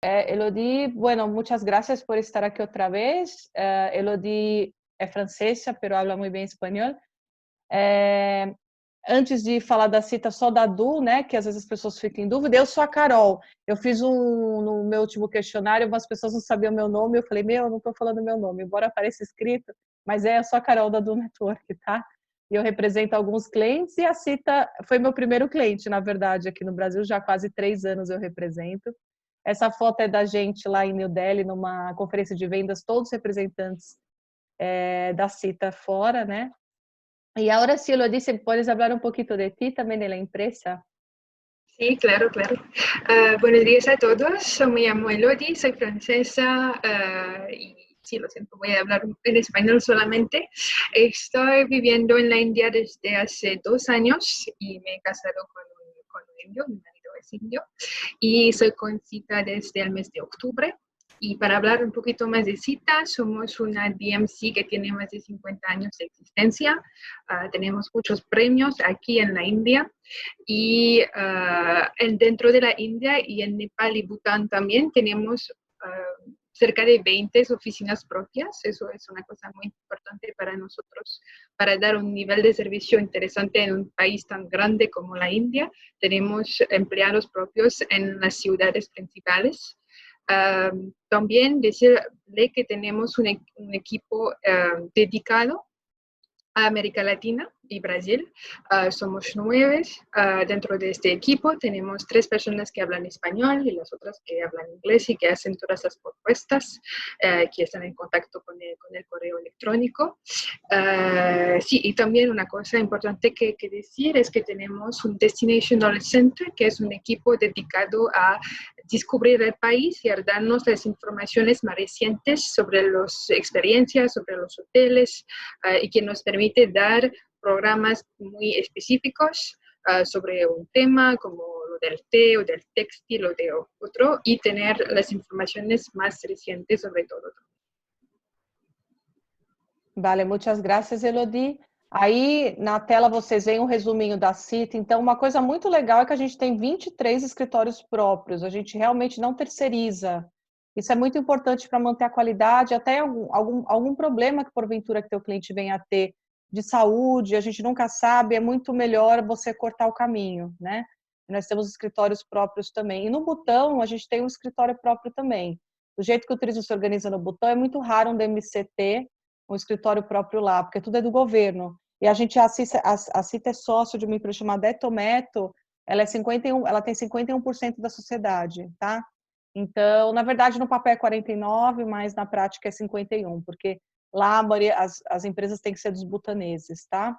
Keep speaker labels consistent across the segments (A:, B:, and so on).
A: Elodie, bueno, muchas gracias por estar aquí otra vez. Elodie é francesa, pero habla muito bem espanhol. Antes de falar da Cita, só da Du, né, que às vezes as pessoas ficam em dúvida, eu sou a Carol. Eu fiz no meu último questionário, umas pessoas não sabiam meu nome, eu falei, eu não estou falando meu nome, embora apareça escrito, mas eu sou a Carol da Du Network, tá? E eu represento alguns clientes, e a Cita foi meu primeiro cliente, na verdade, aqui no Brasil, já há quase 3 anos eu represento. Essa foto é da gente lá em New Delhi, numa conferência de vendas, todos representantes da Cita fora, né? Y ahora sí, lo dice, ¿puedes hablar un poquito de ti también, de la empresa?
B: Sí, claro, claro. Buenos días a todos. Me llamo Elodie, soy francesa y sí, lo siento, voy a hablar en español solamente. Estoy viviendo en la India desde hace 2 años y me he casado con un indio, mi marido es indio, y soy con Cita desde el mes de octubre. Y para hablar un poquito más de Cita, somos una DMC que tiene más de 50 años de existencia. Tenemos muchos premios aquí en la India y dentro de la India y en Nepal y Bután también tenemos cerca de 20 oficinas propias. Eso es una cosa muy importante para nosotros, para dar un nivel de servicio interesante en un país tan grande como la India. Tenemos empleados propios en las ciudades principales. También decirle que tenemos un equipo dedicado a América Latina y Brasil. Somos 9 dentro de este equipo. Tenemos 3 personas que hablan español y las otras que hablan inglés y que hacen todas las propuestas, que están en contacto con el correo electrónico. Sí, y también una cosa importante que decir es que tenemos un Destination Knowledge Center, que es un equipo dedicado a descubrir el país y a darnos las informaciones más recientes sobre las experiencias, sobre los hoteles, y que nos permite dar programas muy específicos sobre un tema como lo del té o del textil o de otro, y tener las informaciones más recientes sobre todo.
A: Vale, muitas graças, Elodie. Aí na tela vocês veem um resuminho da Cita. Então, uma coisa muito legal é que a gente tem 23 escritórios próprios, a gente realmente não terceiriza. Isso é muito importante para manter a qualidade, até algum problema que porventura que teu cliente venha a ter de saúde, a gente nunca sabe, é muito melhor você cortar o caminho, né? Nós temos escritórios próprios também. E no Butão, a gente tem um escritório próprio também. Do jeito que o turismo se organiza no Butão, é muito raro um DMC ter um escritório próprio lá, porque tudo é do governo. E a Cita é sócio de uma empresa chamada Etometo, ela tem 51% da sociedade, tá? Então, na verdade, no papel é 49, mas na prática é 51, porque lá as empresas têm que ser dos butaneses, tá?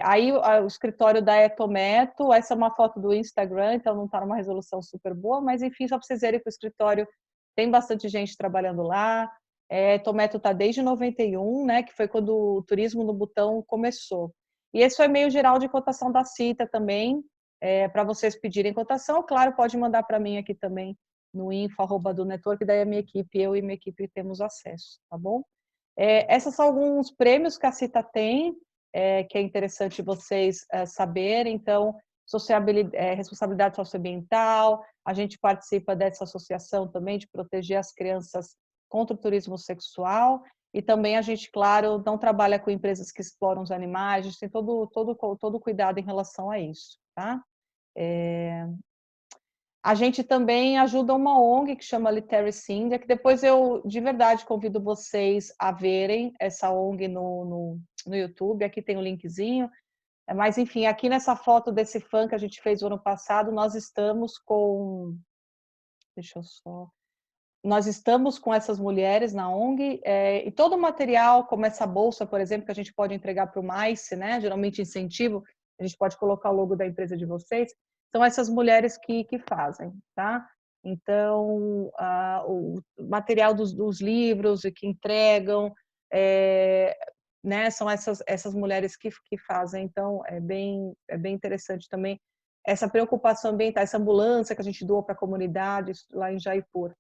A: Aí o escritório da Etometo, essa é uma foto do Instagram, então não está numa resolução super boa, mas enfim, só para vocês verem que o escritório tem bastante gente trabalhando lá. Etometo está desde 91, né, que foi quando o turismo no Butão começou. E esse foi meio geral de cotação da Cita também, para vocês pedirem cotação, claro, pode mandar para mim aqui também no info@do-network, daí a minha equipe, eu e minha equipe temos acesso, tá bom? Esses são alguns prêmios que a Cita tem, que é interessante vocês saberem. Então, responsabilidade socioambiental, a gente participa dessa associação também de proteger as crianças contra o turismo sexual, e também a gente, claro, não trabalha com empresas que exploram os animais, a gente tem todo cuidado em relação a isso, tá? A gente também ajuda uma ONG que chama Literacy India, que depois eu, de verdade, convido vocês a verem essa ONG no YouTube, aqui tem o linkzinho. Mas, enfim, aqui nessa foto desse fã que a gente fez o ano passado, nós estamos com... Nós estamos com essas mulheres na ONG, e todo o material, como essa bolsa, por exemplo, que a gente pode entregar para o MICE, né? Geralmente incentivo, a gente pode colocar o logo da empresa de vocês, são essas mulheres que fazem, tá? Então, o material dos livros e que entregam, né? São essas mulheres que fazem, então é bem interessante também essa preocupação ambiental, essa ambulância que a gente doa para a comunidade lá em Jaipur.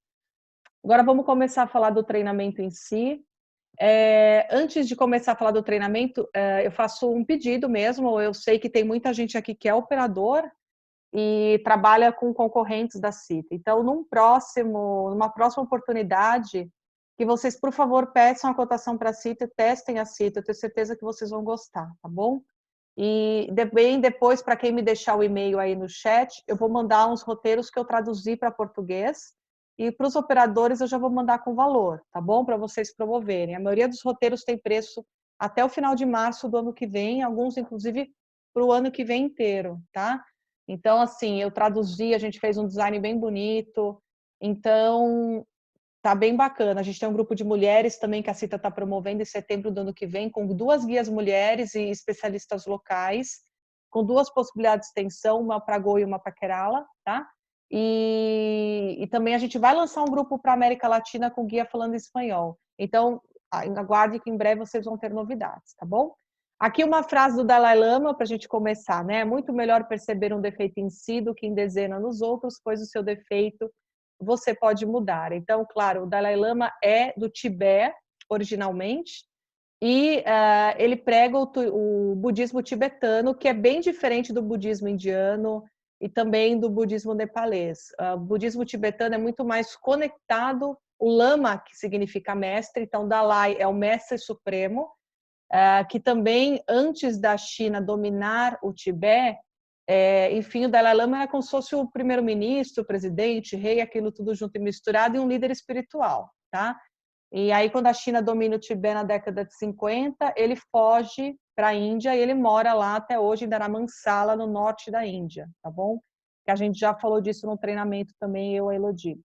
A: Agora vamos começar a falar do treinamento em si. Antes de começar a falar do treinamento, eu faço um pedido mesmo. Eu sei que tem muita gente aqui que é operador, e trabalha com concorrentes da CITA. Então, numa próxima oportunidade, que vocês, por favor, peçam a cotação para a CITA, testem a CITA, eu tenho certeza que vocês vão gostar, tá bem? E bem depois, para quem me deixar o e-mail aí no chat, eu vou mandar uns roteiros que eu traduzi para português, e para os operadores eu já vou mandar com valor, tá bom? Para vocês promoverem. A maioria dos roteiros tem preço até o final de março do ano que vem, alguns, inclusive, para o ano que vem inteiro, tá? Então, assim, eu traduzi, a gente fez um design bem bonito, então tá bem bacana. A gente tem um grupo de mulheres também que a CITA está promovendo em setembro do ano que vem, com 2 guias mulheres e especialistas locais, com 2 possibilidades de extensão, uma para Goa e uma para Kerala, tá? E também a gente vai lançar um grupo para a América Latina com guia falando espanhol. Então, aguarde que em breve vocês vão ter novidades, tá bom? Aqui uma frase do Dalai Lama para a gente começar, né? É muito melhor perceber um defeito em si do que em dezenas nos outros, pois o seu defeito você pode mudar. Então, claro, o Dalai Lama é do Tibete, originalmente, e ele prega o budismo tibetano, que é bem diferente do budismo indiano e também do budismo nepalês. O budismo tibetano é muito mais conectado, o Lama, que significa mestre, então Dalai é o mestre supremo, que também, antes da China dominar o Tibete, enfim, o Dalai Lama era como se fosse o primeiro-ministro, o presidente, rei, aquilo tudo junto e misturado, e um líder espiritual, tá? E aí, quando a China domina o Tibete na década de 50, ele foge para a Índia e ele mora lá até hoje, em Dharamsala, no norte da Índia, tá bom? Que a gente já falou disso no treinamento também, eu e a Elodie.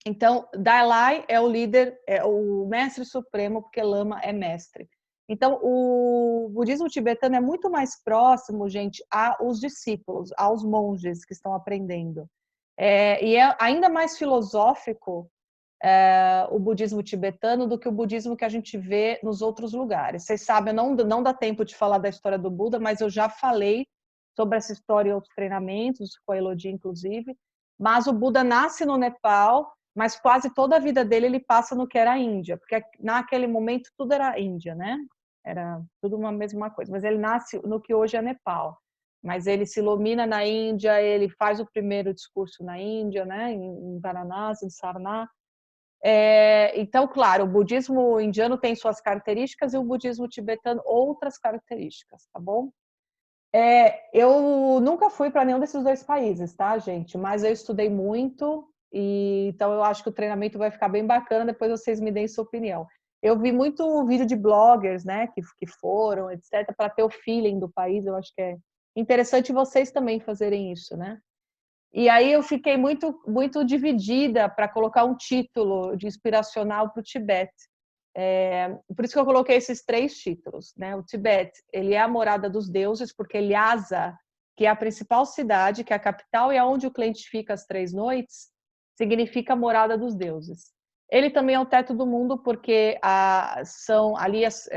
A: Então, Dalai é o líder, é o mestre supremo, porque Lama é mestre. Então, o budismo tibetano é muito mais próximo, gente, aos discípulos, aos monges que estão aprendendo. E é ainda mais filosófico o budismo tibetano do que o budismo que a gente vê nos outros lugares. Vocês sabem, não dá tempo de falar da história do Buda, mas eu já falei sobre essa história em outros treinamentos, com a Elodie, inclusive. Mas o Buda nasce no Nepal, mas quase toda a vida dele ele passa no que era a Índia, porque naquele momento tudo era Índia, né? Era tudo uma mesma coisa. Mas ele nasce no que hoje é Nepal. Mas ele se ilumina na Índia, ele faz o primeiro discurso na Índia, né? Em Varanasi, em Sarnath. Então, claro, o budismo indiano tem suas características e o budismo tibetano outras características, tá bom? Eu nunca fui para nenhum desses 2 países, tá, gente? Mas eu estudei muito, e então eu acho que o treinamento vai ficar bem bacana, depois vocês me deem sua opinião. Eu vi muito vídeo de bloggers, né, que foram, etc., para ter o feeling do país, eu acho que é interessante vocês também fazerem isso, né? E aí eu fiquei muito, muito dividida para colocar um título de inspiracional para o Tibete. Por isso que eu coloquei esses 3 títulos, né? O Tibete, ele é a morada dos deuses, porque Lhasa, que é a principal cidade, que é a capital e aonde o cliente fica as 3 noites, significa a morada dos deuses. Ele também é o teto do mundo, porque são ali as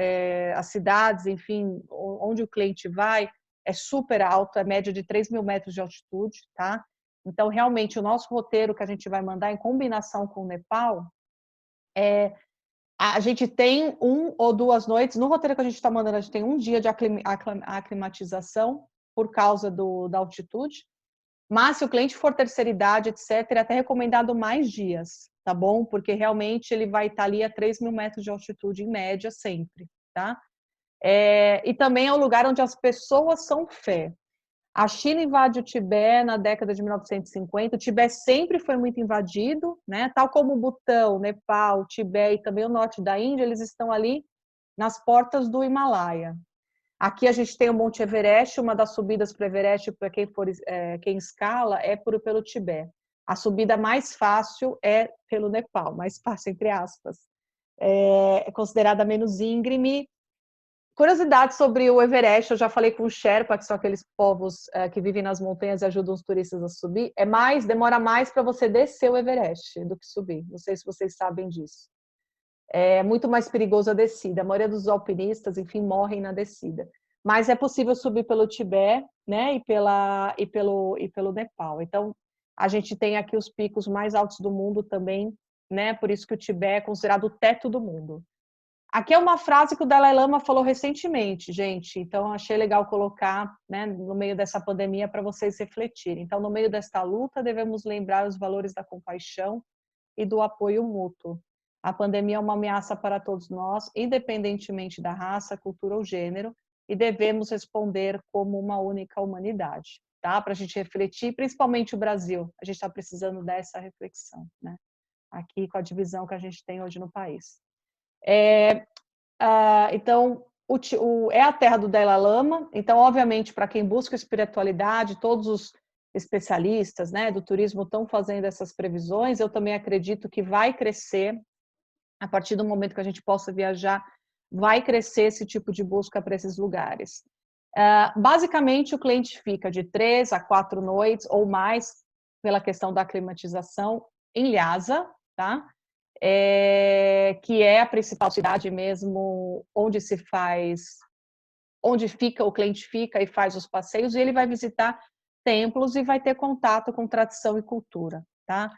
A: cidades, enfim, onde o cliente vai, é super alto, é média de 3.000 metros de altitude, tá? Então, realmente, o nosso roteiro que a gente vai mandar em combinação com o Nepal, a gente tem 1 ou 2 noites, no roteiro que a gente está mandando, a gente tem 1 dia de aclimatização por causa da altitude, mas se o cliente for terceira idade, etc., é até recomendado mais dias, tá bom? Porque realmente ele vai estar ali a 3.000 metros de altitude em média sempre, tá? E também é um lugar onde as pessoas são fé. A China invade o Tibete na década de 1950. O Tibete sempre foi muito invadido, né? Tal como o Butão, Nepal, Tibete e também o norte da Índia, eles estão ali nas portas do Himalaia. Aqui a gente tem o Monte Everest, uma das subidas para o Everest, para quem escala, é pelo Tibete. A subida mais fácil é pelo Nepal, mais fácil, entre aspas. É considerada menos íngreme. Curiosidade sobre o Everest, eu já falei com o Sherpa, que são aqueles povos que vivem nas montanhas e ajudam os turistas a subir, demora mais para você descer o Everest do que subir. Não sei se vocês sabem disso. É muito mais perigoso a descida. A maioria dos alpinistas, enfim, morrem na descida. Mas é possível subir pelo Tibete, né, e pelo Nepal. Então, a gente tem aqui os picos mais altos do mundo também, né? Por isso que o Tibete é considerado o teto do mundo. Aqui é uma frase que o Dalai Lama falou recentemente, gente, então achei legal colocar, né, no meio dessa pandemia para vocês refletirem. Então, no meio desta luta, devemos lembrar os valores da compaixão e do apoio mútuo. A pandemia é uma ameaça para todos nós, independentemente da raça, cultura ou gênero, e devemos responder como uma única humanidade, tá? Para a gente refletir, principalmente o Brasil. A gente está precisando dessa reflexão, né? Aqui com a divisão que a gente tem hoje no país. Então, é a terra do Dalai Lama, então, obviamente, para quem busca espiritualidade, todos os especialistas, né, do turismo estão fazendo essas previsões, eu também acredito que vai crescer, a partir do momento que a gente possa viajar, vai crescer esse tipo de busca para esses lugares. Basicamente, o cliente fica de 3 a 4 noites ou mais, pela questão da climatização, em Lhasa, tá? Que é a principal cidade mesmo, onde fica, o cliente fica e faz os passeios, e ele vai visitar templos e vai ter contato com tradição e cultura, tá?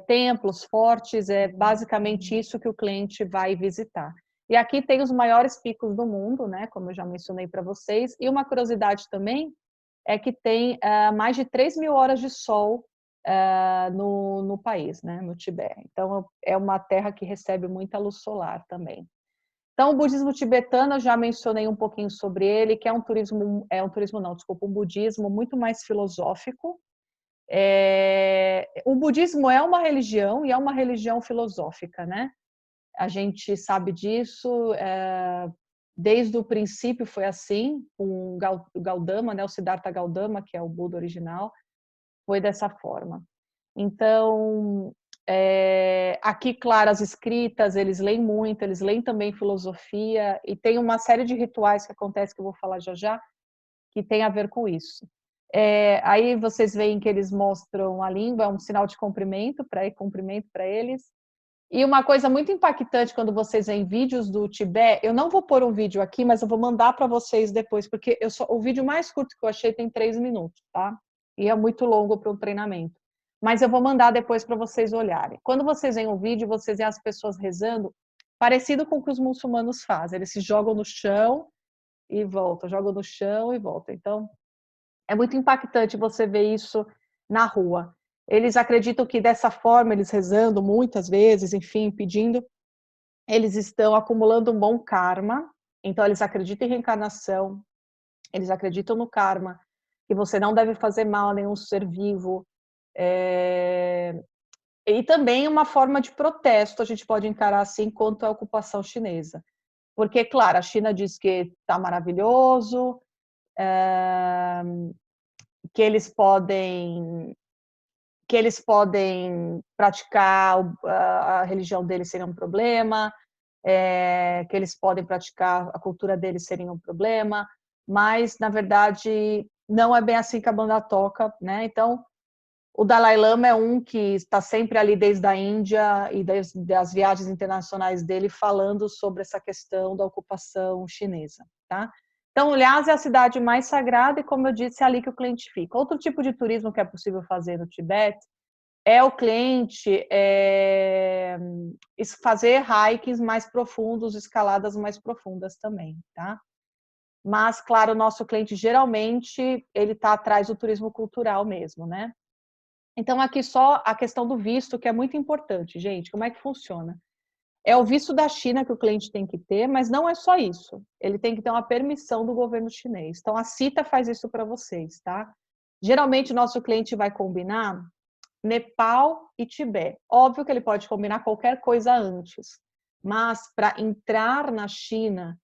A: Templos fortes, é basicamente isso que o cliente vai visitar. E aqui tem os maiores picos do mundo, né? Como eu já mencionei para vocês. E uma curiosidade também é que tem mais de 3.000 horas de sol no país, né? No Tibete. Então, é uma terra que recebe muita luz solar também. Então, o budismo tibetano, eu já mencionei um pouquinho sobre ele, que um budismo muito mais filosófico. O budismo é uma religião e é uma religião filosófica, né? A gente sabe disso, desde o princípio foi assim, com o Gautama, né? O Siddhartha Gautama, que é o Buda original, foi dessa forma. Então, aqui, claro, as escritas, eles leem muito, eles leem também filosofia, e tem uma série de rituais que acontece, que eu vou falar já já, que tem a ver com isso. Aí vocês veem que eles mostram a língua, é um sinal de cumprimento para eles. E uma coisa muito impactante quando vocês veem vídeos do Tibete, eu não vou pôr um vídeo aqui, mas eu vou mandar para vocês depois, porque o vídeo mais curto que eu achei tem 3 minutos, tá? E é muito longo para um treinamento. Mas eu vou mandar depois para vocês olharem. Quando vocês veem o vídeo, vocês veem as pessoas rezando, parecido com o que os muçulmanos fazem. Eles se jogam no chão e voltam, jogam no chão e voltam. Então, é muito impactante você ver isso na rua. Eles acreditam que dessa forma, eles rezando muitas vezes, enfim, pedindo, eles estão acumulando um bom karma. Então, eles acreditam em reencarnação, eles acreditam no karma, que você não deve fazer mal a nenhum ser vivo. E também uma forma de protesto, a gente pode encarar assim, quanto à ocupação chinesa. Porque, claro, a China diz que está maravilhoso, que eles podem praticar a religião deles sem um problema, que eles podem praticar a cultura deles sem um problema, mas, na verdade, não é bem assim que a banda toca, né? Então, o Dalai Lama é um que está sempre ali desde a Índia e das viagens internacionais dele falando sobre essa questão da ocupação chinesa, tá? Então, Lhasa é a cidade mais sagrada e, como eu disse, é ali que o cliente fica. Outro tipo de turismo que é possível fazer no Tibete é o cliente fazer hikes mais profundos, escaladas mais profundas também, tá? Mas, claro, o nosso cliente geralmente ele está atrás do turismo cultural mesmo, né? Então, aqui só a questão do visto, que é muito importante, gente. Como é que funciona? É o visto da China que o cliente tem que ter, mas não é só isso. Ele tem que ter uma permissão do governo chinês. Então, a CITA faz isso para vocês, tá? Geralmente, o nosso cliente vai combinar Nepal e Tibete. Óbvio que ele pode combinar qualquer coisa antes, mas para entrar na China,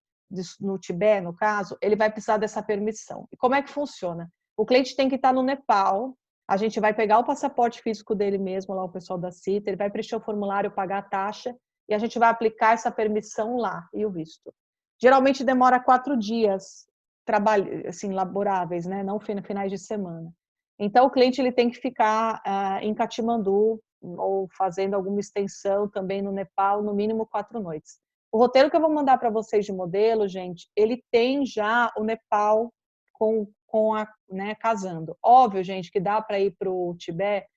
A: no Tibete, no caso, ele vai precisar dessa permissão. E como é que funciona? O cliente tem que estar no Nepal, a gente vai pegar o passaporte físico dele mesmo, lá o pessoal da CITA, ele vai preencher o formulário, pagar a taxa, e a gente vai aplicar essa permissão lá, e o visto. Geralmente demora 4 dias assim, laboráveis, né? Não finais de semana. Então, o cliente ele tem que ficar em Katmandu ou fazendo alguma extensão também no Nepal, no mínimo 4 noites. O roteiro que eu vou mandar para vocês de modelo, gente, ele tem já o Nepal casando. Óbvio, gente, que dá para ir para o Tibete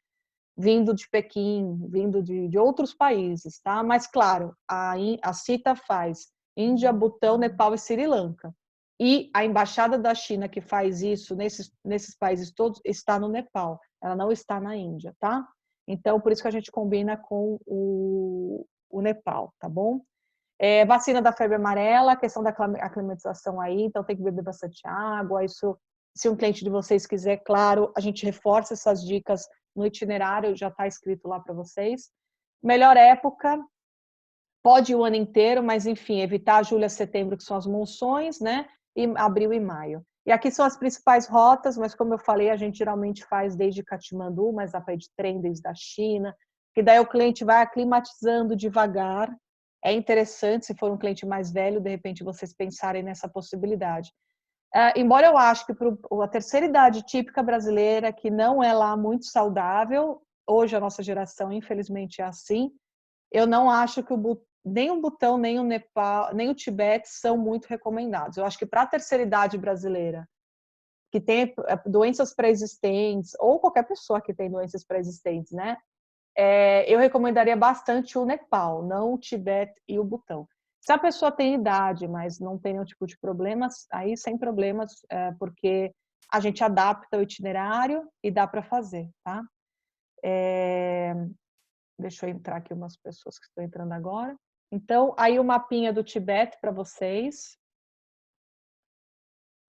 A: vindo de Pequim, vindo de outros países, tá? Mas, claro, a CITA faz Índia, Butão, Nepal e Sri Lanka. E a embaixada da China que faz isso nesses países todos está no Nepal, ela não está na Índia, tá? Então, por isso que a gente combina com o Nepal, tá bom? Vacina da febre amarela, questão da aclimatização aí, então tem que beber bastante água, isso, se um cliente de vocês quiser, claro, a gente reforça essas dicas no itinerário, já está escrito lá para vocês. Melhor época, pode ir o ano inteiro, mas enfim, evitar julho a setembro, que são as monções, né? E abril e maio. E aqui são as principais rotas, mas como eu falei, a gente geralmente faz desde Katmandu, mas dá para ir de trem desde a China, que daí o cliente vai aclimatizando devagar. É interessante, se for um cliente mais velho, de repente vocês pensarem nessa possibilidade. Embora eu acho que para a terceira idade típica brasileira, que não é lá muito saudável, hoje a nossa geração, infelizmente, é assim, eu não acho que nem o Butão, nem o Nepal, nem o Tibete são muito recomendados. Eu acho que para a terceira idade brasileira, que tem doenças pré-existentes, ou qualquer pessoa que tem doenças pré-existentes, né? Eu recomendaria bastante o Nepal, não o Tibete e o Butão. Se a pessoa tem idade, mas não tem nenhum tipo de problemas, aí sem problemas, porque a gente adapta o itinerário e dá para fazer, tá? Deixa eu entrar aqui umas pessoas que estão entrando agora. Então, aí o mapinha do Tibete para vocês.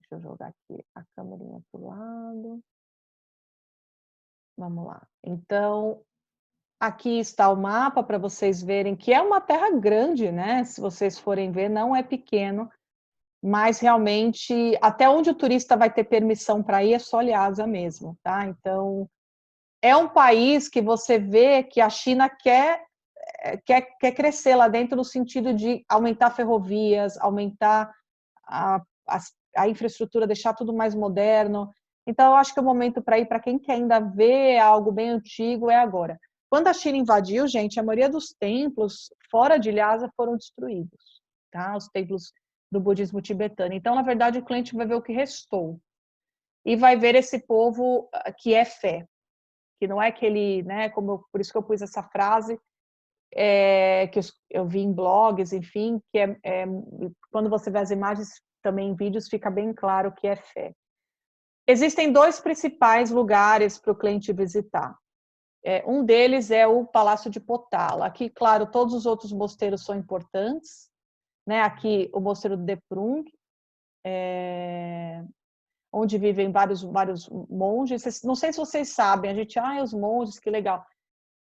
A: Deixa eu jogar aqui a câmerinha para o lado. Vamos lá. Então, aqui está o mapa para vocês verem que é uma terra grande, né? Se vocês forem ver, não é pequeno, mas realmente até onde o turista vai ter permissão para ir é só Lhasa mesmo, tá? Então, é um país que você vê que a China quer crescer lá dentro no sentido de aumentar ferrovias, aumentar a, a, a infraestrutura, deixar tudo mais moderno. Então, eu acho que o momento para ir, para quem quer ainda ver algo bem antigo, é agora. Quando a China invadiu, gente, a maioria dos templos fora de Lhasa foram destruídos, tá? Os templos do budismo tibetano. Então, na verdade, o cliente vai ver o que restou e vai ver esse povo que é fé, que não é aquele, né? Por isso que eu pus essa frase que eu vi em blogs, enfim, que quando você vê as imagens, também em vídeos, fica bem claro que é fé. Existem dois principais lugares para o cliente visitar. Um deles é o Palácio de Potala. Aqui, claro, todos os outros mosteiros são importantes, né? Aqui o mosteiro de Deprung, onde vivem vários monges. Não sei se vocês sabem, a gente, os monges, que legal.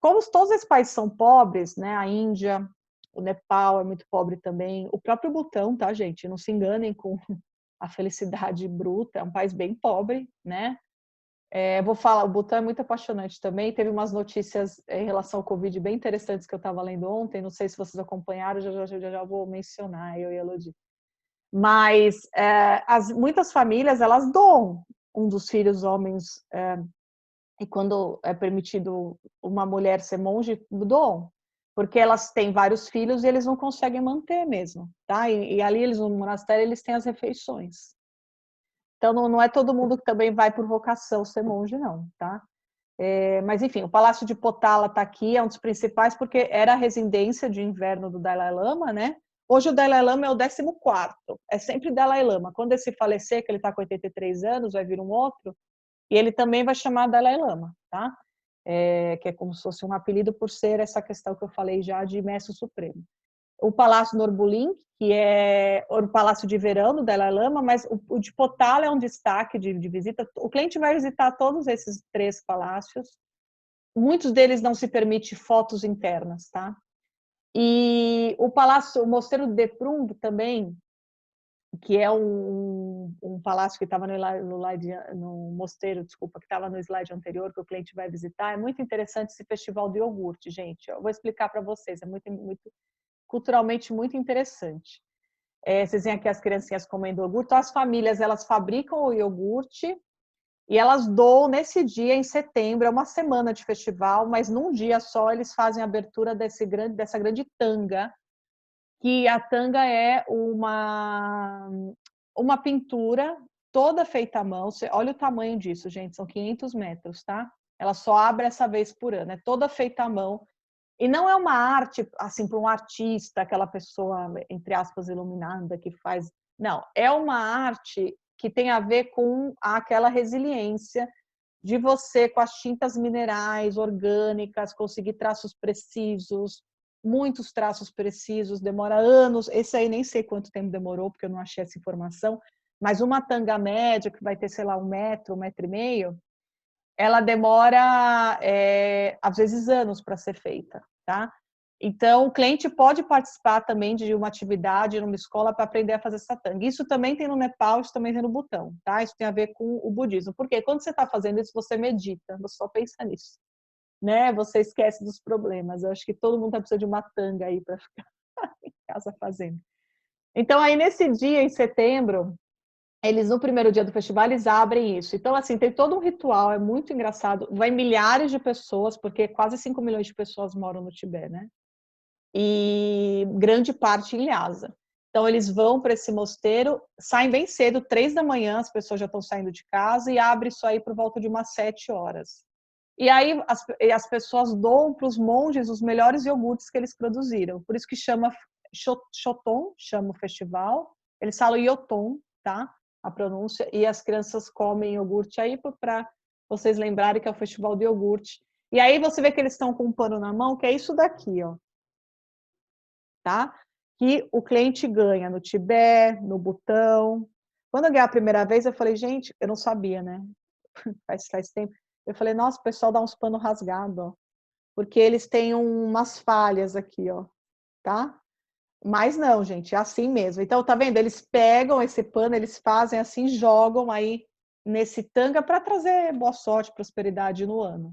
A: Como todos esses países são pobres, né? A Índia, o Nepal é muito pobre também, o próprio Butão, tá, gente? Não se enganem com a felicidade bruta, é um país bem pobre, né? Vou falar, o Butão é muito apaixonante também. Teve umas notícias em relação ao Covid bem interessantes que eu estava lendo ontem. Não sei se vocês acompanharam, já vou mencionar, eu e a Elodie. Mas muitas famílias, elas doam um dos filhos homens, e quando é permitido uma mulher ser monge, doam, porque elas têm vários filhos e eles não conseguem manter mesmo, tá? E ali eles no monastério eles têm as refeições. Então não é todo mundo que também vai por vocação ser monge, não, tá? Mas enfim, o Palácio de Potala está aqui, é um dos principais porque era a residência de inverno do Dalai Lama, né? Hoje o Dalai Lama é o 14º, é sempre Dalai Lama. Quando esse falecer, que ele está com 83 anos, vai vir um outro, e ele também vai chamar Dalai Lama, tá? Que é como se fosse um apelido por ser essa questão que eu falei já de Mestre Supremo. O Palácio Norbulink, que é o Palácio de Verão do Dalai Lama, mas o de Potala é um destaque de visita. O cliente vai visitar todos esses 3 palácios. Muitos deles não se permite fotos internas, tá? E o Mosteiro de Deprung também, que é um palácio que estava no mosteiro, desculpa, que estava no slide anterior, que o cliente vai visitar. É muito interessante esse festival do iogurte, gente. Eu vou explicar para vocês, é muito culturalmente muito interessante. Vocês veem aqui as criancinhas comendo iogurte, então as famílias, elas fabricam o iogurte e elas doam nesse dia, em setembro, é uma semana de festival, mas num dia só eles fazem a abertura dessa grande tanga, que a tanga é uma pintura toda feita à mão. Olha o tamanho disso, gente, são 500 metros, tá? Ela só abre essa vez por ano, é toda feita à mão. E não é uma arte, assim, para um artista, aquela pessoa, entre aspas, iluminada, que faz... Não, é uma arte que tem a ver com aquela resiliência de você, com as tintas minerais, orgânicas, conseguir traços precisos, muitos traços precisos, demora anos. Esse aí nem sei quanto tempo demorou, porque eu não achei essa informação, mas uma tanga média, que vai ter, sei lá, 1 metro e meio, ela demora, às vezes, anos para ser feita, tá? Então, o cliente pode participar também de uma atividade numa escola para aprender a fazer essa tanga. Isso também tem no Nepal, isso também tem no Butão, tá? Isso tem a ver com o budismo. Porque quando você está fazendo isso, você medita, você só pensa nisso, né? Você esquece dos problemas. Eu acho que todo mundo precisa de uma tanga aí para ficar em casa fazendo. Então, aí nesse dia, em setembro, eles, no primeiro dia do festival, eles abrem isso. Então, assim, tem todo um ritual, é muito engraçado. Vai milhares de pessoas, porque quase 5 milhões de pessoas moram no Tibete, né? E grande parte em Lhasa. Então, eles vão para esse mosteiro, saem bem cedo, 3 da manhã, as pessoas já estão saindo de casa, e abre isso aí por volta de umas 7 horas. E aí as pessoas doam para os monges os melhores iogurtes que eles produziram. Por isso que chama Choton, chama o festival. Eles falam Yoton, tá? A pronúncia. E as crianças comem iogurte aí para vocês lembrarem que é o festival de iogurte. E aí você vê que eles estão com um pano na mão, que é isso daqui, ó. Tá? Que o cliente ganha no Tibete, no Butão. Quando eu ganhei a primeira vez, eu falei, gente, eu não sabia, né? Faz tempo. Eu falei, nossa, o pessoal dá uns panos rasgados, ó, porque eles têm umas falhas aqui, ó, tá? Mas não, gente, é assim mesmo. Então, tá vendo? Eles pegam esse pano, eles fazem assim, jogam aí nesse tanga para trazer boa sorte, prosperidade no ano.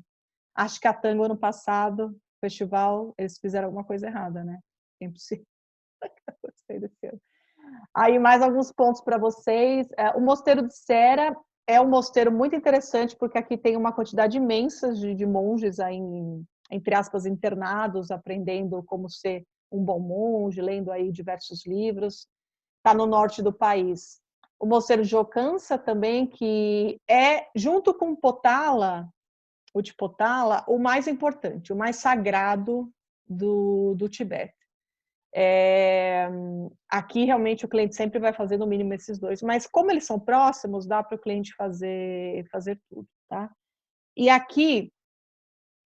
A: Acho que a tanga, ano passado, festival, eles fizeram alguma coisa errada, né? É impossível. Gostei desse ano. Aí, mais alguns pontos para vocês. O Mosteiro de Sera é um mosteiro muito interessante, porque aqui tem uma quantidade imensa de monges, aí, entre aspas, internados, aprendendo como ser um bom monge, lendo aí diversos livros. Está no norte do país. O Mosteiro de Okansa também, que é, junto com Potala, o de Potala, o mais importante, o mais sagrado do Tibete. Aqui realmente o cliente sempre vai fazer no mínimo esses dois, mas como eles são próximos, dá para o cliente fazer tudo, tá? E aqui,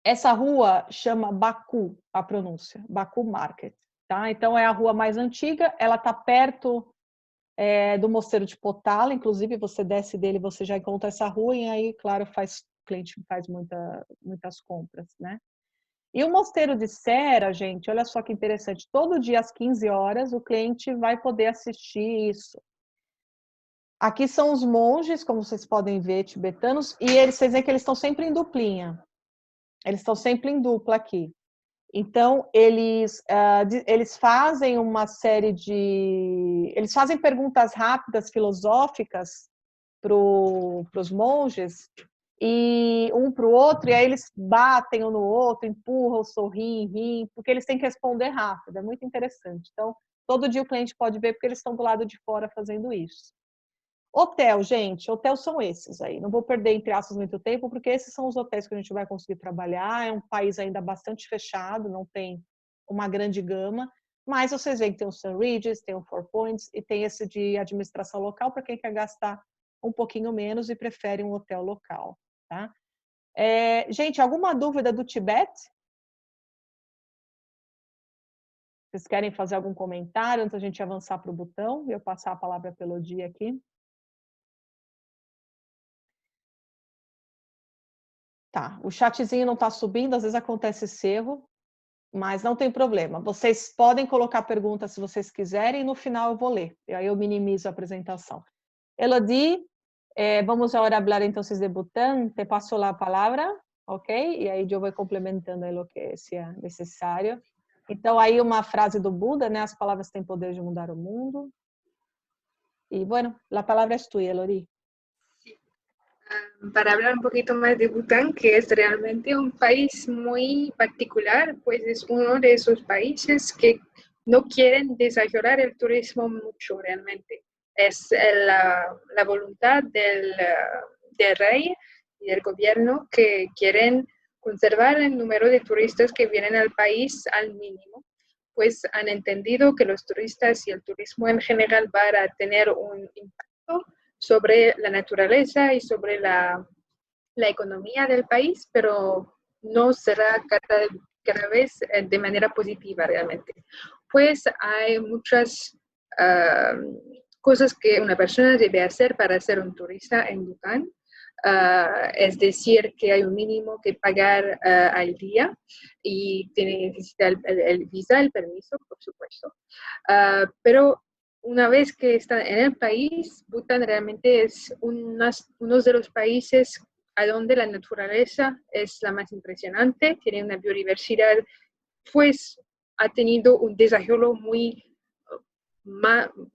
A: essa rua chama Baku, a pronúncia, Baku Market, tá? Então é a rua mais antiga, ela está perto do Mosteiro de Potala, inclusive você desce dele, você já encontra essa rua, e aí, claro, o cliente faz muitas compras, né? E o Mosteiro de Sera, gente, olha só que interessante, todo dia às 15 horas o cliente vai poder assistir isso. Aqui são os monges, como vocês podem ver, tibetanos, e vocês veem que eles estão sempre em duplinha. Eles estão sempre em dupla aqui. Então, eles fazem uma série de... Eles fazem perguntas rápidas, filosóficas, para os monges, e um para o outro, e aí eles batem um no outro, empurram, sorriem, riem, porque eles têm que responder rápido, é muito interessante. Então, todo dia o cliente pode ver, porque eles estão do lado de fora fazendo isso. Hotel, gente, hotel são esses aí. Não vou perder, entre aspas, muito tempo, porque esses são os hotéis que a gente vai conseguir trabalhar. É um país ainda bastante fechado, não tem uma grande gama, mas vocês veem que tem o St. Regis, tem o Four Points e tem esse de administração local para quem quer gastar um pouquinho menos e prefere um hotel local, tá? Gente, alguma dúvida do Tibete? Vocês querem fazer algum comentário antes da gente avançar para o Butão? E eu passar a palavra para a Elodie aqui. Tá, o chatzinho não está subindo, às vezes acontece esse erro, mas não tem problema. Vocês podem colocar perguntas se vocês quiserem e no final eu vou ler. E aí eu minimizo a apresentação. Elodie, vamos agora falar entonces de Bután. Te passo a palavra, ok? E aí eu vou complementando aí o que seja necessário. Então, aí uma frase do Buda, né? As palavras têm poder de mudar o mundo. E, bueno, a palavra é tua, Elodie.
B: Para hablar un poquito más de Bután, que es realmente un país muy particular, pues es uno de esos países que no quieren desarrollar el turismo mucho realmente. Es la voluntad del rey y del gobierno que quieren conservar el número de turistas que vienen al país al mínimo, pues han entendido que los turistas y el turismo en general van a tener un impacto sobre la naturaleza y sobre la economía del país, pero no será cada vez de manera positiva realmente. Pues hay muchas cosas que una persona debe hacer para ser un turista en Bután. Es decir, que hay un mínimo que pagar al día y necesita el visa, el permiso, por supuesto. Pero una vez que están en el país, Bután realmente es uno de los países a donde la naturaleza es la más impresionante, tiene una biodiversidad, pues ha tenido un desarrollo muy,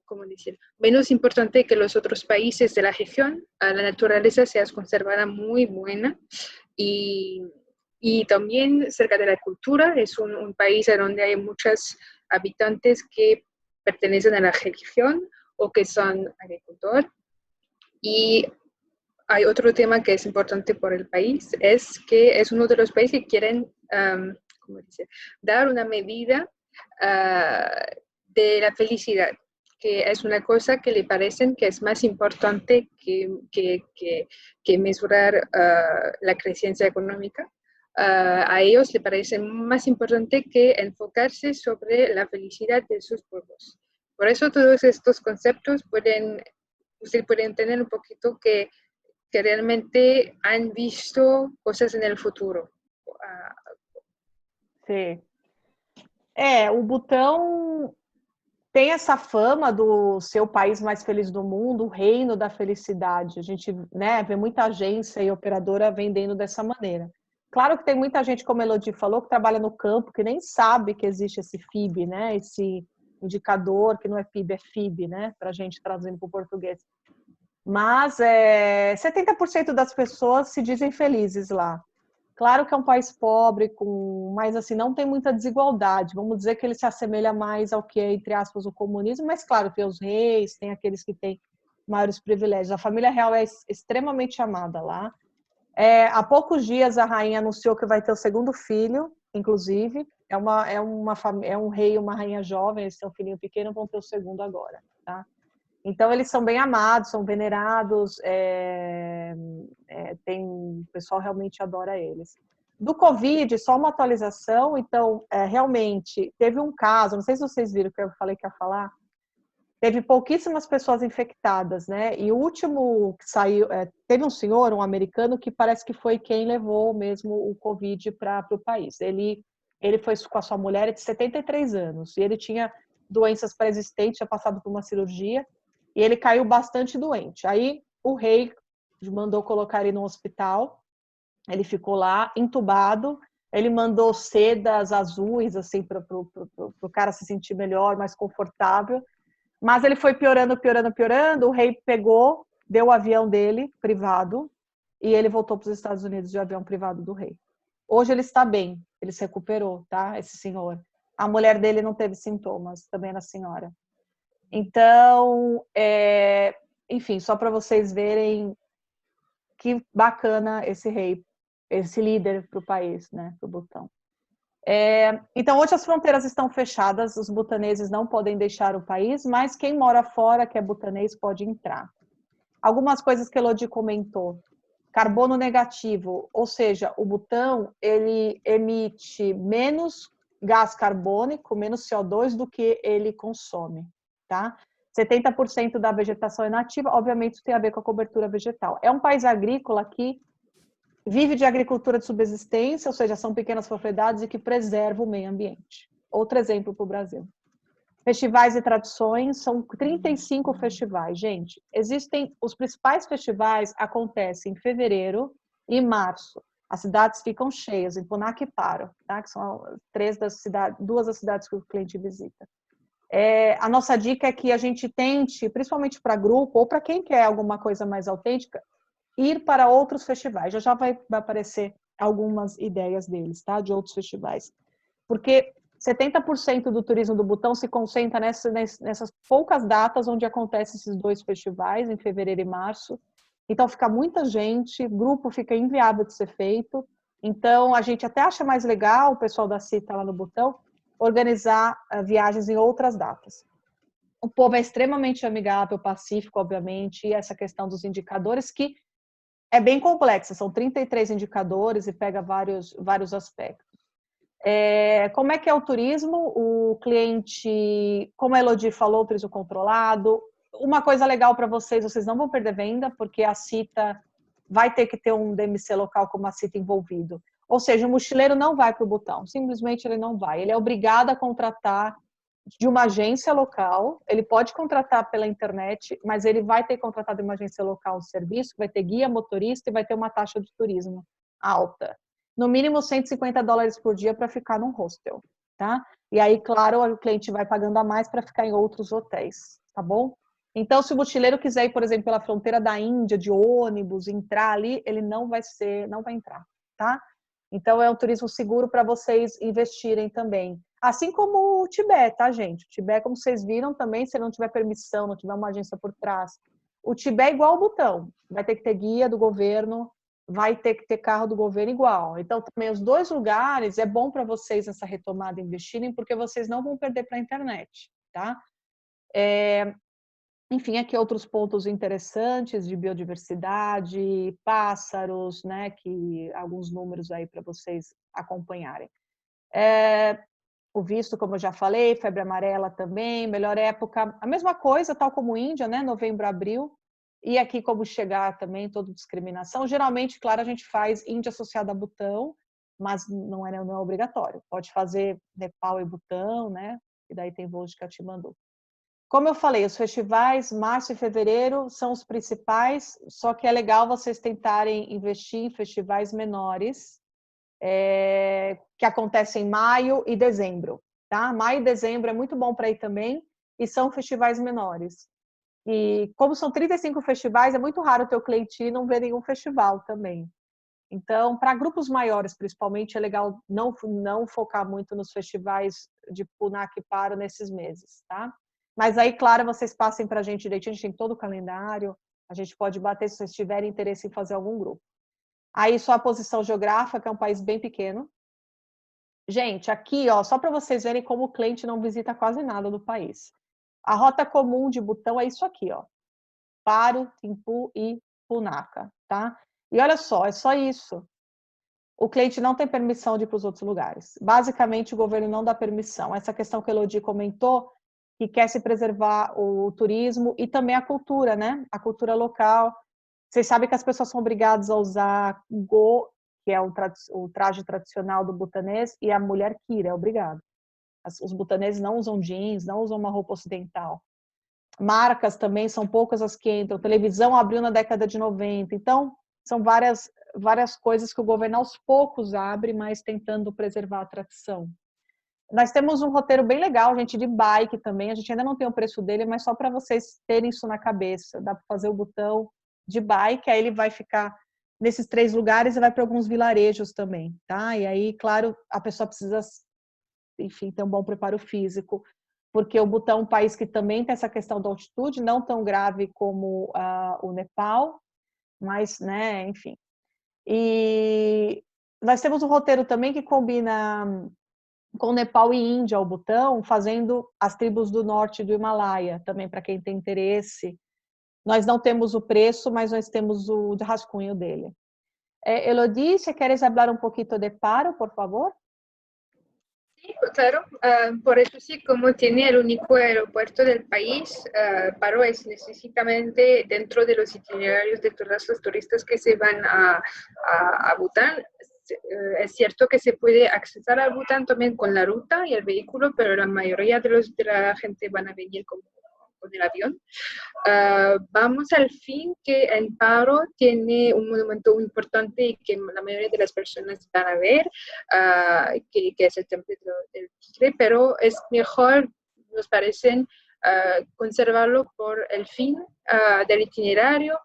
B: ¿cómo decir?, menos importante que los otros países de la región. La naturaleza se ha conservado muy buena y también cerca de la cultura, es un país donde hay muchos habitantes que pertenecen a la religión o que son agricultores. Y hay otro tema que es importante por el país, es que es uno de los países que quieren dar una medida de la felicidad, que es una cosa que le parecen que es más importante que mesurar la creciente económica. A ellos les parece más importante que enfocarse sobre la felicidad de sus pueblos. Por eso todos estos conceptos ustedes pueden tener un poquito que realmente han visto cosas en el futuro.
A: Sim. O Butão tem essa fama do ser o país mais feliz do mundo, o reino da felicidade. A gente, né, vê muita agência e operadora vendendo dessa maneira. Claro que tem muita gente, como a Elodie falou, que trabalha no campo, que nem sabe que existe esse FIB, né? Esse indicador, que não é PIB, é FIB, né? Para a gente traduzendo para o português. Mas 70% das pessoas se dizem felizes lá. Claro que é um país pobre, mas assim, não tem muita desigualdade. Vamos dizer que ele se assemelha mais ao que é, entre aspas, o comunismo, mas claro, tem os reis, tem aqueles que têm maiores privilégios. A família real é extremamente amada lá. Há poucos dias a rainha anunciou que vai ter o segundo filho, inclusive. É um rei e uma rainha jovem, eles têm um filhinho pequeno, vão ter o segundo agora, tá? Então, eles são bem amados, são venerados, o pessoal realmente adora eles. Do Covid, só uma atualização, então, realmente, teve um caso, não sei se vocês viram o que eu falei que ia falar, teve pouquíssimas pessoas infectadas, né? E o último que saiu, teve um senhor, um americano, que parece que foi quem levou mesmo o Covid para o país. Ele foi com a sua mulher de 73 anos, e ele tinha doenças pré-existentes, tinha passado por uma cirurgia, e ele caiu bastante doente. Aí o rei mandou colocar ele no hospital, ele ficou lá, entubado, ele mandou sedas azuis, assim, para o cara se sentir melhor, mais confortável, mas ele foi piorando, o rei pegou, deu o avião dele, privado, e ele voltou para os Estados Unidos de avião privado do rei. Hoje ele está bem, ele se recuperou, tá? Esse senhor. A mulher dele não teve sintomas, também era senhora. Então, enfim, só para vocês verem que bacana esse rei, esse líder para o país, né, para o Butão. Então, hoje as fronteiras estão fechadas, os butaneses não podem deixar o país, mas quem mora fora, que é butanês, pode entrar. Algumas coisas que a Elodie comentou. Carbono negativo, ou seja, o Butão, ele emite menos gás carbônico, menos CO2 do que ele consome, tá? 70% da vegetação é nativa, obviamente isso tem a ver com a cobertura vegetal. É um país agrícola que vive de agricultura de subsistência, ou seja, são pequenas propriedades e que preservam o meio ambiente. Outro exemplo para o Brasil. Festivais e tradições, são 35 festivais. Gente, os principais festivais acontecem em fevereiro e março. As cidades ficam cheias, em Punac e Paro, tá? Que são duas das cidades que o cliente visita. A nossa dica é que a gente tente, principalmente para grupo, ou para quem quer alguma coisa mais autêntica, ir para outros festivais. Já vai aparecer algumas ideias deles, tá? De outros festivais. Porque 70% do turismo do Butão se concentra nessas poucas datas onde acontecem esses dois festivais, em fevereiro e março. Então, fica muita gente, grupo fica inviável de ser feito. Então, a gente até acha mais legal, o pessoal da CITA lá no Butão, organizar viagens em outras datas. O povo é extremamente amigável, pacífico, obviamente, e essa questão dos indicadores, que é bem complexa, são 33 indicadores e pega vários aspectos. Como é que é o turismo? O cliente, como a Elodie falou, turismo controlado. Uma coisa legal para vocês não vão perder venda, porque a CITA vai ter que ter um DMC local como a CITA envolvido. Ou seja, o mochileiro não vai para o Butão, simplesmente ele não vai. Ele é obrigado a contratar de uma agência local, ele pode contratar pela internet, mas ele vai ter que contratar de uma agência local o serviço, vai ter guia, motorista e vai ter uma taxa de turismo alta. No mínimo $150 por dia para ficar num hostel, tá? E aí, claro, o cliente vai pagando a mais para ficar em outros hotéis, tá bom? Então, se o mochileiro quiser ir, por exemplo, pela fronteira da Índia, de ônibus, entrar ali, ele não vai entrar, tá? Então, é um turismo seguro para vocês investirem também. Assim como o Tibete, tá, gente? O Tibete, como vocês viram também, se não tiver permissão, não tiver uma agência por trás. O Tibete é igual ao Butão. Vai ter que ter guia do governo, vai ter que ter carro do governo igual. Então, também os dois lugares é bom para vocês nessa retomada investirem, porque vocês não vão perder para a internet, tá? Enfim, aqui outros pontos interessantes de biodiversidade, pássaros, né, que alguns números aí para vocês acompanharem. O visto, como eu já falei, febre amarela também, melhor época, a mesma coisa, tal como Índia, né, novembro, abril, e aqui como chegar também, toda discriminação. Geralmente, claro, a gente faz Índia associada a Butão, mas não é obrigatório. Pode fazer Nepal e Butão, né, e daí tem voos de Katmandu. Como eu falei, os festivais, março e fevereiro, são os principais, só que é legal vocês tentarem investir em festivais menores, que acontecem em maio e dezembro, tá? Maio e dezembro é muito bom para ir também, e são festivais menores. E como são 35 festivais, é muito raro o teu cliente ir e não ver nenhum festival também. Então, para grupos maiores, principalmente, é legal não focar muito nos festivais de Puna que Paro nesses meses, tá? Mas aí, claro, vocês passem para a gente direitinho, a gente tem todo o calendário, a gente pode bater se vocês tiverem interesse em fazer algum grupo. Aí, só a posição geográfica, que é um país bem pequeno. Gente, aqui, ó, só para vocês verem como o cliente não visita quase nada do país. A rota comum de Butão é isso aqui, ó. Paro, Thimphu e Punakha, tá? E olha só, é só isso. O cliente não tem permissão de ir para os outros lugares. Basicamente, o governo não dá permissão. Essa questão que a Elodie comentou, que quer se preservar o turismo e também a cultura, né? A cultura local. Vocês sabem que as pessoas são obrigadas a usar go, que é o traje tradicional do butanês, e a mulher kira, é obrigado. Os butaneses não usam jeans, não usam uma roupa ocidental. Marcas também são poucas as que entram. Televisão abriu na década de 90. Então, são várias coisas que o governo aos poucos abre, mas tentando preservar a tradição. Nós temos um roteiro bem legal, gente, de bike também. A gente ainda não tem o preço dele, mas só para vocês terem isso na cabeça. Dá para fazer o Butão de bike, aí ele vai ficar nesses 3 lugares e vai para alguns vilarejos também, tá? E aí, claro, a pessoa precisa, enfim, ter um bom preparo físico, porque o Butão é um país que também tem essa questão da altitude, não tão grave como o Nepal, mas, né, enfim. E nós temos um roteiro também que combina com Nepal e Índia, o Butão, fazendo as tribos do norte do Himalaia, também para quem tem interesse. Nós não temos o preço, mas nós temos o rascunho dele. Elodie, ¿se quieres hablar un poquito de Paro, por favor?
B: Sí, claro, por eso sí, como tiene el único aeropuerto del país, Paro es necesariamente dentro de los itinerarios de todos los turistas que se van a Bután. Es cierto que se puede acceder a Bután también con la ruta y el vehículo, pero la mayoría de la gente van a venir con el avión. Vamos al fin que el Paro tiene un monumento importante y que la mayoría de las personas van a ver, que es el Templo del Tigre, pero es mejor, nos parece, conservarlo por el fin del itinerario,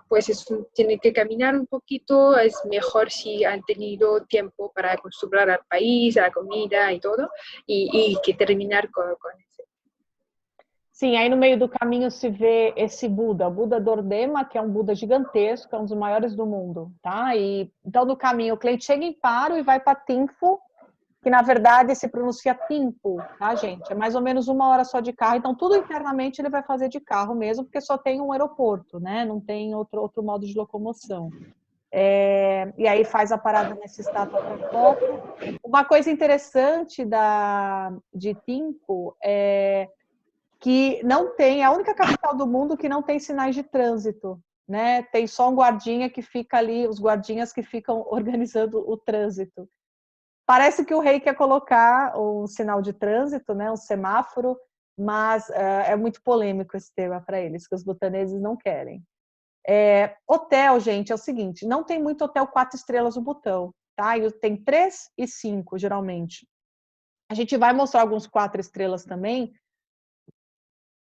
B: pues tienen que caminar un poquito, es mejor si han tenido tiempo para acostumbrar al país, a la comida y todo, y que terminar con eso.
A: Sim, aí no meio do caminho se vê esse Buda, o Buda Dordema, que é um Buda gigantesco, é um dos maiores do mundo, tá? E então no caminho o cliente chega em Paro e vai para Thimphu, que na verdade se pronuncia Timpo, tá, gente? É mais ou menos 1 hora só de carro, então tudo internamente ele vai fazer de carro mesmo, porque só tem um aeroporto, né? Não tem outro modo de locomoção. E aí faz a parada nessa estátua para foto. Uma coisa interessante de Timpo é que não tem, é a única capital do mundo que não tem sinais de trânsito, né? Tem só um guardinha que fica ali, os guardinhas que ficam organizando o trânsito. Parece que o rei quer colocar um sinal de trânsito, né, um semáforo, mas é muito polêmico esse tema para eles, que os butaneses não querem. Hotel, gente, é o seguinte, não tem muito hotel 4 estrelas no Butão, tá? Tem 3 e 5, geralmente. A gente vai mostrar alguns 4 estrelas também,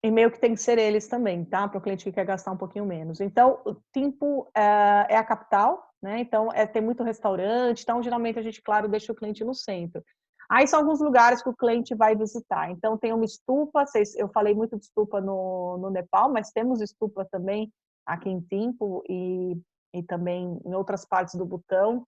A: e meio que tem que ser eles também, tá? Para o cliente que quer gastar um pouquinho menos. Então, o Timpo é a capital, né? Então, tem muito restaurante. Então, geralmente, a gente, claro, deixa o cliente no centro. Aí são alguns lugares que o cliente vai visitar. Então, tem uma estupa. Eu falei muito de estupa no Nepal, mas temos estupa também aqui em Timpo e também em outras partes do Butão.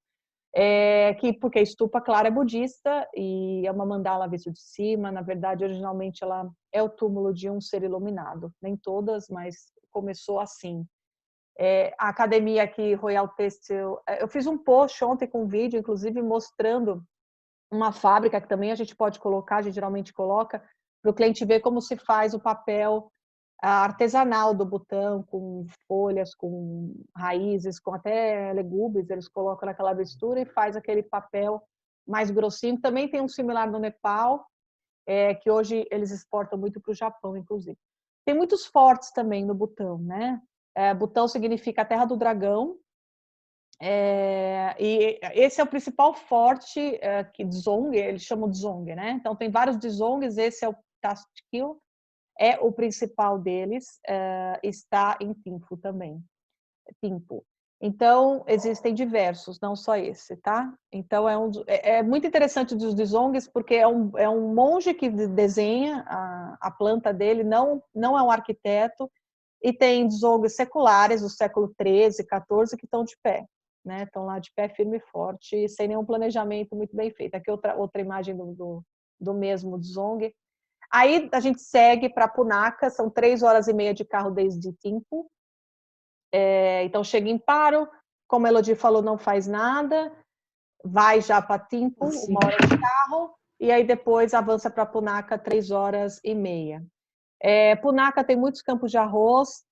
A: Porque a estupa, claro, é budista e é uma mandala vista de cima. Na verdade, originalmente ela é o túmulo de um ser iluminado. Nem todas, mas começou assim. A academia aqui, Royal Textile, eu fiz um post ontem com um vídeo, inclusive mostrando uma fábrica que também a gente pode colocar, a gente geralmente coloca, para o cliente ver como se faz o papel artesanal do botão, com folhas, com raízes, com até legumes, eles colocam naquela mistura e faz aquele papel mais grossinho. Também tem um similar no Nepal, que hoje eles exportam muito para o Japão, inclusive. Tem muitos fortes também no Butão, né? Butão significa a terra do dragão, e esse é o principal forte que Dzong, eles chamam de Dzong, né? Então tem vários Dzongs, esse é o Tastkil, é o principal deles, está em Thimphu também. Thimphu. Então, existem diversos, não só esse, tá? Então, é muito interessante dos Dzongs, porque é um monge que desenha a planta dele, não é um arquiteto, e tem Dzongs seculares do século XIII, XIV, que estão de pé, né? Estão lá de pé firme e forte, sem nenhum planejamento muito bem feito. Aqui outra imagem do mesmo Dzong. Aí a gente segue para Punakha, são 3 horas e meia de carro desde Thimphu. Então chega em Paro, como a Elodie falou, não faz nada, vai já para Thimphu, 1 hora de carro, e aí depois avança para Punakha, 3 horas e meia. Punakha tem muitos campos de arroz,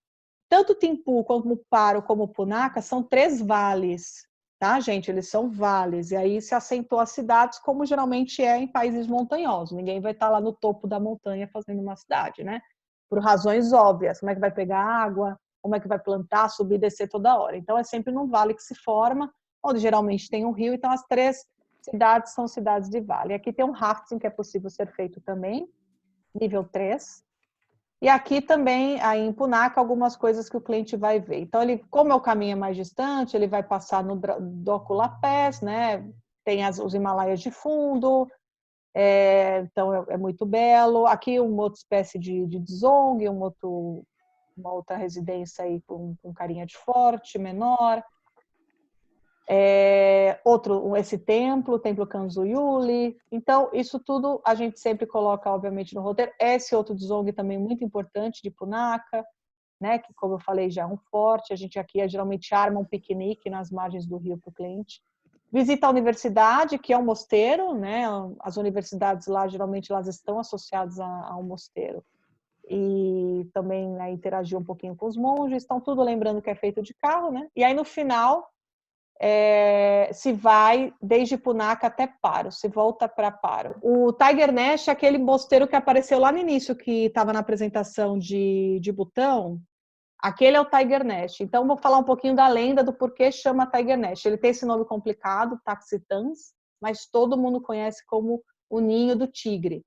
A: tanto Thimphu como Paro como Punakha são 3 vales, tá, gente? Eles são vales, e aí se assentou as cidades, como geralmente é em países montanhosos. Ninguém vai estar lá no topo da montanha fazendo uma cidade, né? Por razões óbvias. Como é que vai pegar água? Como é que vai plantar, subir e descer toda hora? Então, é sempre num vale que se forma, onde geralmente tem um rio. Então, as 3 cidades são cidades de vale. Aqui tem um rafting que é possível ser feito também, nível 3. E aqui também, aí em Punakha, algumas coisas que o cliente vai ver. Então, como é o caminho mais distante, ele vai passar no Dokula Pass, né? Tem os Himalaias de fundo, então é muito belo. Aqui uma outra espécie de dzong, uma outra residência aí com carinha de forte, menor. Esse templo, o Templo Kanzuyuli. Então, isso tudo a gente sempre coloca, obviamente, no roteiro. Esse outro dzong também muito importante, de Punakha, né, que, como eu falei, já é um forte. A gente aqui geralmente arma um piquenique nas margens do rio para o cliente. Visita a universidade, que é um mosteiro, né? As universidades lá, geralmente, elas estão associadas a um mosteiro. E também, né, interagir um pouquinho com os monges. Estão tudo lembrando que é feito de carro, né? E aí, no final, se vai desde Punakha até Paro, se volta para Paro. O Tiger Nash é aquele mosteiro que apareceu lá no início, que estava na apresentação de Butão. Aquele é o Tiger Nash. Então, vou falar um pouquinho da lenda do porquê chama Tiger Nash. Ele tem esse nome complicado, Taxitans, mas todo mundo conhece como o Ninho do Tigre.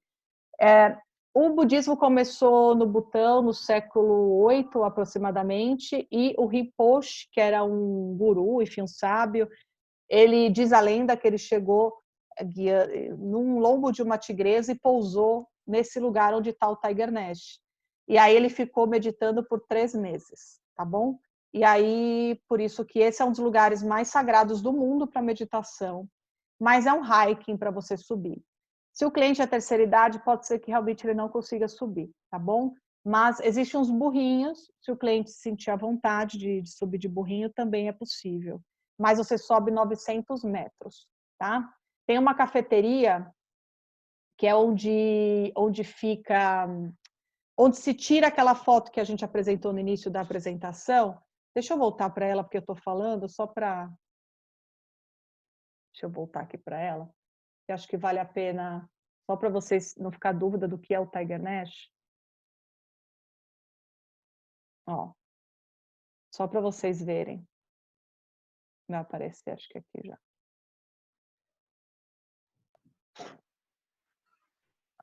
A: O budismo começou no Butão no século VIII, aproximadamente, e o Rinpoche, que era um guru, enfim, um sábio, ele diz a lenda que ele chegou num lombo de uma tigresa e pousou nesse lugar onde está o Tiger Nash. E aí ele ficou meditando por 3 meses, tá bom? E aí, por isso que esse é um dos lugares mais sagrados do mundo para meditação, mas é um hiking para você subir. Se o cliente é terceira idade, pode ser que realmente ele não consiga subir, tá bom? Mas existem uns burrinhos, se o cliente sentir a vontade de subir de burrinho, também é possível. Mas você sobe 900 metros, tá? Tem uma cafeteria que é onde fica, onde se tira aquela foto que a gente apresentou no início da apresentação. Deixa eu voltar para ela, porque eu estou falando só para... Deixa eu voltar aqui para ela, que acho que vale a pena, só para vocês não ficar dúvida do que é o Tiger Nash. Ó, só para vocês verem. Vai aparecer, acho que aqui já.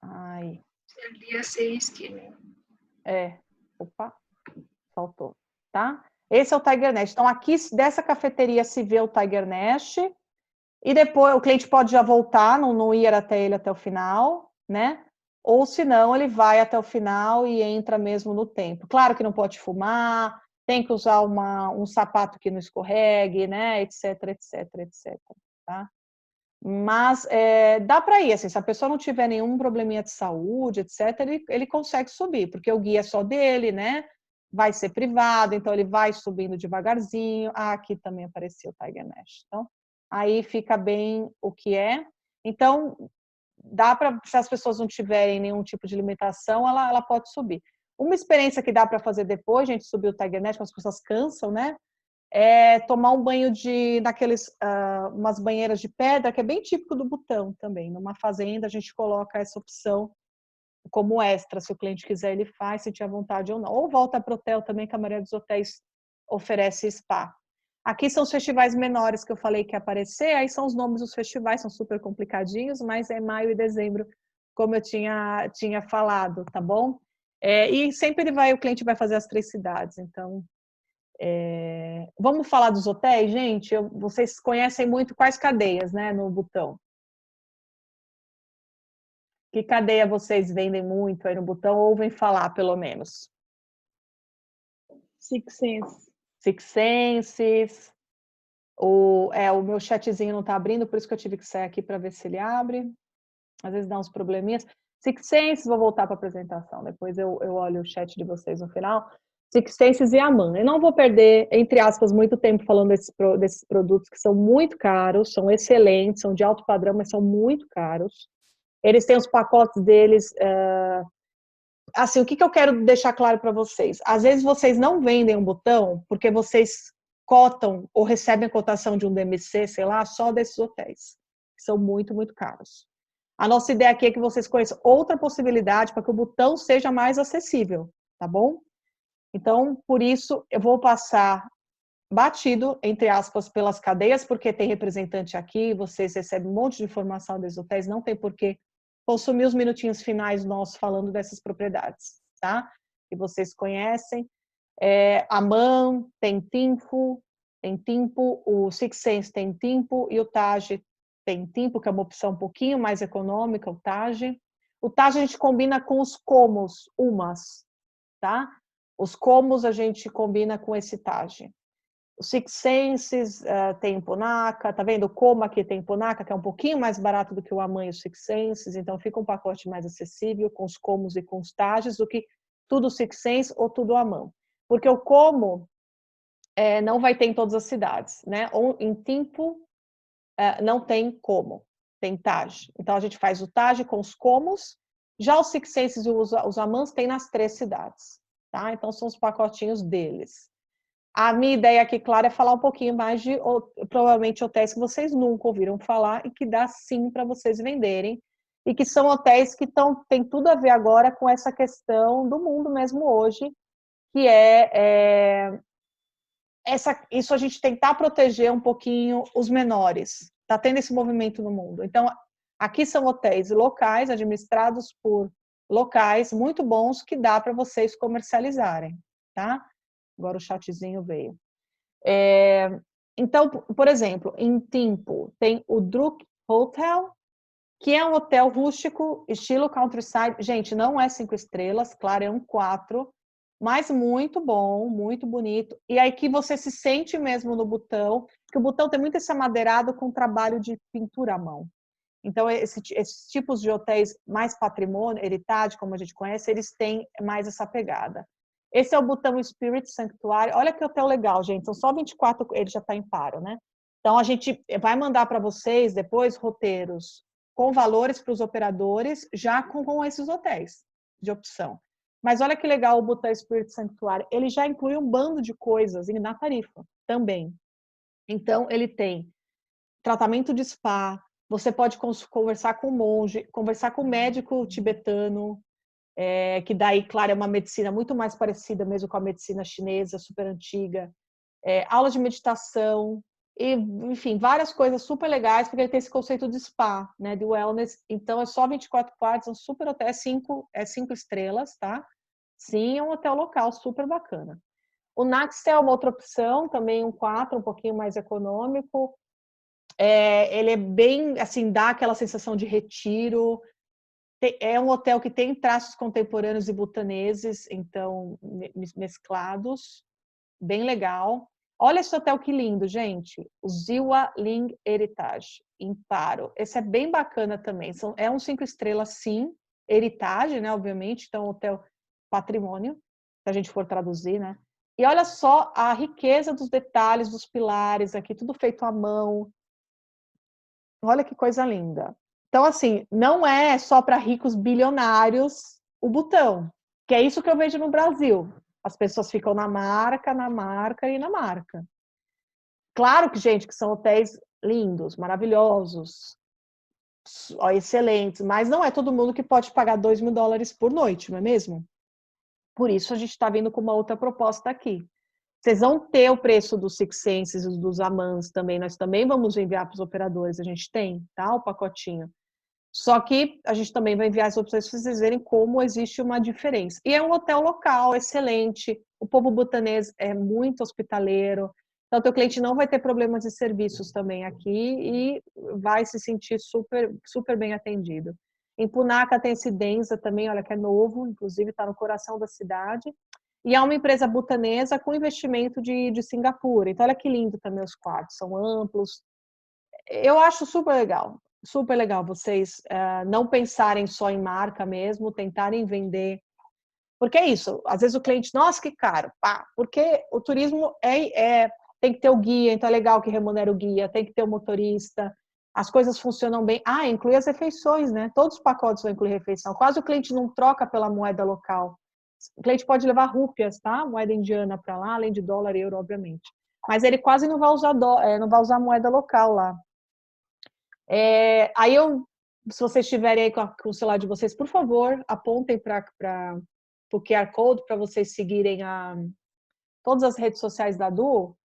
A: Ai.
B: El día 6 tiene.
A: Opa, faltou, tá? Esse é o Tiger Nash. Então, aqui dessa cafeteria se vê o Tiger Nash, e depois o cliente pode já voltar, não ir até ele até o final, né? Ou se não, ele vai até o final e entra mesmo no templo. Claro que não pode fumar, tem que usar um sapato que não escorregue, né? Etc, etc, etc. Tá? Mas dá para ir, assim, se a pessoa não tiver nenhum probleminha de saúde, etc., ele consegue subir, porque o guia é só dele, né? Vai ser privado, então ele vai subindo devagarzinho. Ah, aqui também apareceu o Tiger Nash. Então, aí fica bem o que é. Então, dá para, se as pessoas não tiverem nenhum tipo de limitação, ela pode subir. Uma experiência que dá para fazer depois, gente, subir o Tiger Nash, as pessoas cansam, né? É tomar um banho daqueles, umas banheiras de pedra, que é bem típico do Butão também. Numa fazenda, a gente coloca essa opção como extra, se o cliente quiser, ele faz, se tiver vontade ou não. Ou volta para o hotel também, que a maioria dos hotéis oferece spa. Aqui são os festivais menores que eu falei que ia aparecer, aí são os nomes dos festivais, são super complicadinhos, mas é maio e dezembro, como eu tinha falado, tá bom? E sempre o cliente vai fazer as 3 cidades, então... Vamos falar dos hotéis, gente? Vocês conhecem muito quais cadeias, né, no Butão? Que cadeia vocês vendem muito aí no Butão, ou ouvem falar, pelo menos?
C: Six Sense.
A: Six Senses. O meu chatzinho não está abrindo, por isso que eu tive que sair aqui para ver se ele abre. Às vezes dá uns probleminhas. Six Senses, vou voltar para a apresentação, depois eu olho o chat de vocês no final. Six Senses e Aman. Eu não vou perder, entre aspas, muito tempo falando desses produtos que são muito caros, são excelentes, são de alto padrão, mas são muito caros. Eles têm os pacotes deles. Assim, o que eu quero deixar claro para vocês? Às vezes vocês não vendem um botão porque vocês cotam ou recebem a cotação de um DMC, sei lá, só desses hotéis, que são muito, muito caros. A nossa ideia aqui é que vocês conheçam outra possibilidade para que o botão seja mais acessível, tá bom? Então, por isso, eu vou passar batido, entre aspas, pelas cadeias, porque tem representante aqui, vocês recebem um monte de informação desses hotéis, não tem por que consumir os minutinhos finais nossos falando dessas propriedades, tá? Que vocês conhecem. A MAN tem Timpo, o Six Sense tem Timpo e o Taj tem Timpo, que é uma opção um pouquinho mais econômica, o Taj. O Taj a gente combina com os comos, umas, tá? Os comos a gente combina com esse Taj. O Six Senses tem Punaka, tá vendo? O Como aqui tem Punaka, que é um pouquinho mais barato do que o Aman e o Six Senses, então fica um pacote mais acessível com os Comos e com os Tages do que tudo Six Sense ou tudo Aman. Porque o Como não vai ter em todas as cidades, né? Ou em Timpo não tem Como, tem Taj. Então a gente faz o Taj com os Comos, já os Six Senses e os Amans tem nas 3 cidades, tá? Então são os pacotinhos deles. A minha ideia aqui, claro, é falar um pouquinho mais de, provavelmente, hotéis que vocês nunca ouviram falar e que dá sim para vocês venderem, e que são hotéis que têm tudo a ver agora com essa questão do mundo mesmo hoje, que isso a gente tentar proteger um pouquinho os menores. Está tendo esse movimento no mundo. Então, aqui são hotéis locais, administrados por locais muito bons, que dá para vocês comercializarem, tá? Agora o chatzinho veio. Então, por exemplo, em Timpo tem o Druk Hotel, que é um hotel rústico, estilo countryside. Gente, não é 5 estrelas, claro, é um 4, mas muito bom, muito bonito. E aí que você se sente mesmo no Butão, que o Butão tem muito esse amadeirado com trabalho de pintura à mão. Então, esses tipos de hotéis mais patrimônio, heritage, como a gente conhece, eles têm mais essa pegada. Esse é o Butão Spirit Sanctuário. Olha que hotel legal, gente. São só 24, ele já está em paro, né? Então, a gente vai mandar para vocês depois roteiros com valores para os operadores, já com esses hotéis de opção. Mas olha que legal o Butão Spirit Sanctuário. Ele já inclui um bando de coisas na tarifa também. Então, ele tem tratamento de spa, você pode conversar com o monge, conversar com o médico tibetano, que daí, claro, é uma medicina muito mais parecida mesmo com a medicina chinesa, super antiga. Aula de meditação, e, enfim, várias coisas super legais, porque ele tem esse conceito de spa, né, de wellness. Então, é só 24 quartos, um super hotel, é 5 estrelas, tá? Sim, é um hotel local super bacana. O Naxtel é uma outra opção, também um 4, um pouquinho mais econômico. Ele é bem, assim, dá aquela sensação de retiro. É um hotel que tem traços contemporâneos e butaneses, então, mesclados. Bem legal. Olha esse hotel que lindo, gente. O Ziwa Ling Heritage, em Paro. Esse é bem bacana também. É um 5 estrelas, sim. Heritage, né, obviamente. Então, hotel patrimônio, se a gente for traduzir, né? E olha só a riqueza dos detalhes, dos pilares aqui, tudo feito à mão. Olha que coisa linda. Então, assim, não é só para ricos bilionários o Butão, que é isso que eu vejo no Brasil. As pessoas ficam na marca, na marca e na marca. Claro que, gente, que são hotéis lindos, maravilhosos, excelentes, mas não é todo mundo que pode pagar $2.000 por noite, não é mesmo? Por isso a gente está vindo com uma outra proposta aqui. Vocês vão ter o preço dos Six Senses, dos Amans também, nós também vamos enviar para os operadores, a gente tem, tá? O pacotinho. Só que a gente também vai enviar as opções para vocês verem como existe uma diferença. E é um hotel local, excelente. O povo butanês é muito hospitaleiro. Então, o teu cliente não vai ter problemas de serviços também aqui e vai se sentir super, super bem atendido. Em Punakha tem esse Denza também, olha que é novo, inclusive está no coração da cidade. E é uma empresa butanesa com investimento de Singapura. Então, olha que lindo também os quartos, são amplos. Eu acho super legal vocês não pensarem só em marca mesmo, tentarem vender. Porque é isso, às vezes o cliente, nossa, que caro, pá, porque o turismo tem que ter o guia, então é legal que remunera o guia, tem que ter o motorista, as coisas funcionam bem. Ah, inclui as refeições, né? Todos os pacotes vão incluir refeição. Quase o cliente não troca pela moeda local. O cliente pode levar rúpias, tá? Moeda indiana para lá, além de dólar e euro, obviamente. Mas ele quase não vai usar, não vai usar moeda local lá. Aí se vocês estiverem aí com o celular de vocês, por favor, apontem para o QR Code para vocês seguirem todas as redes sociais da Du.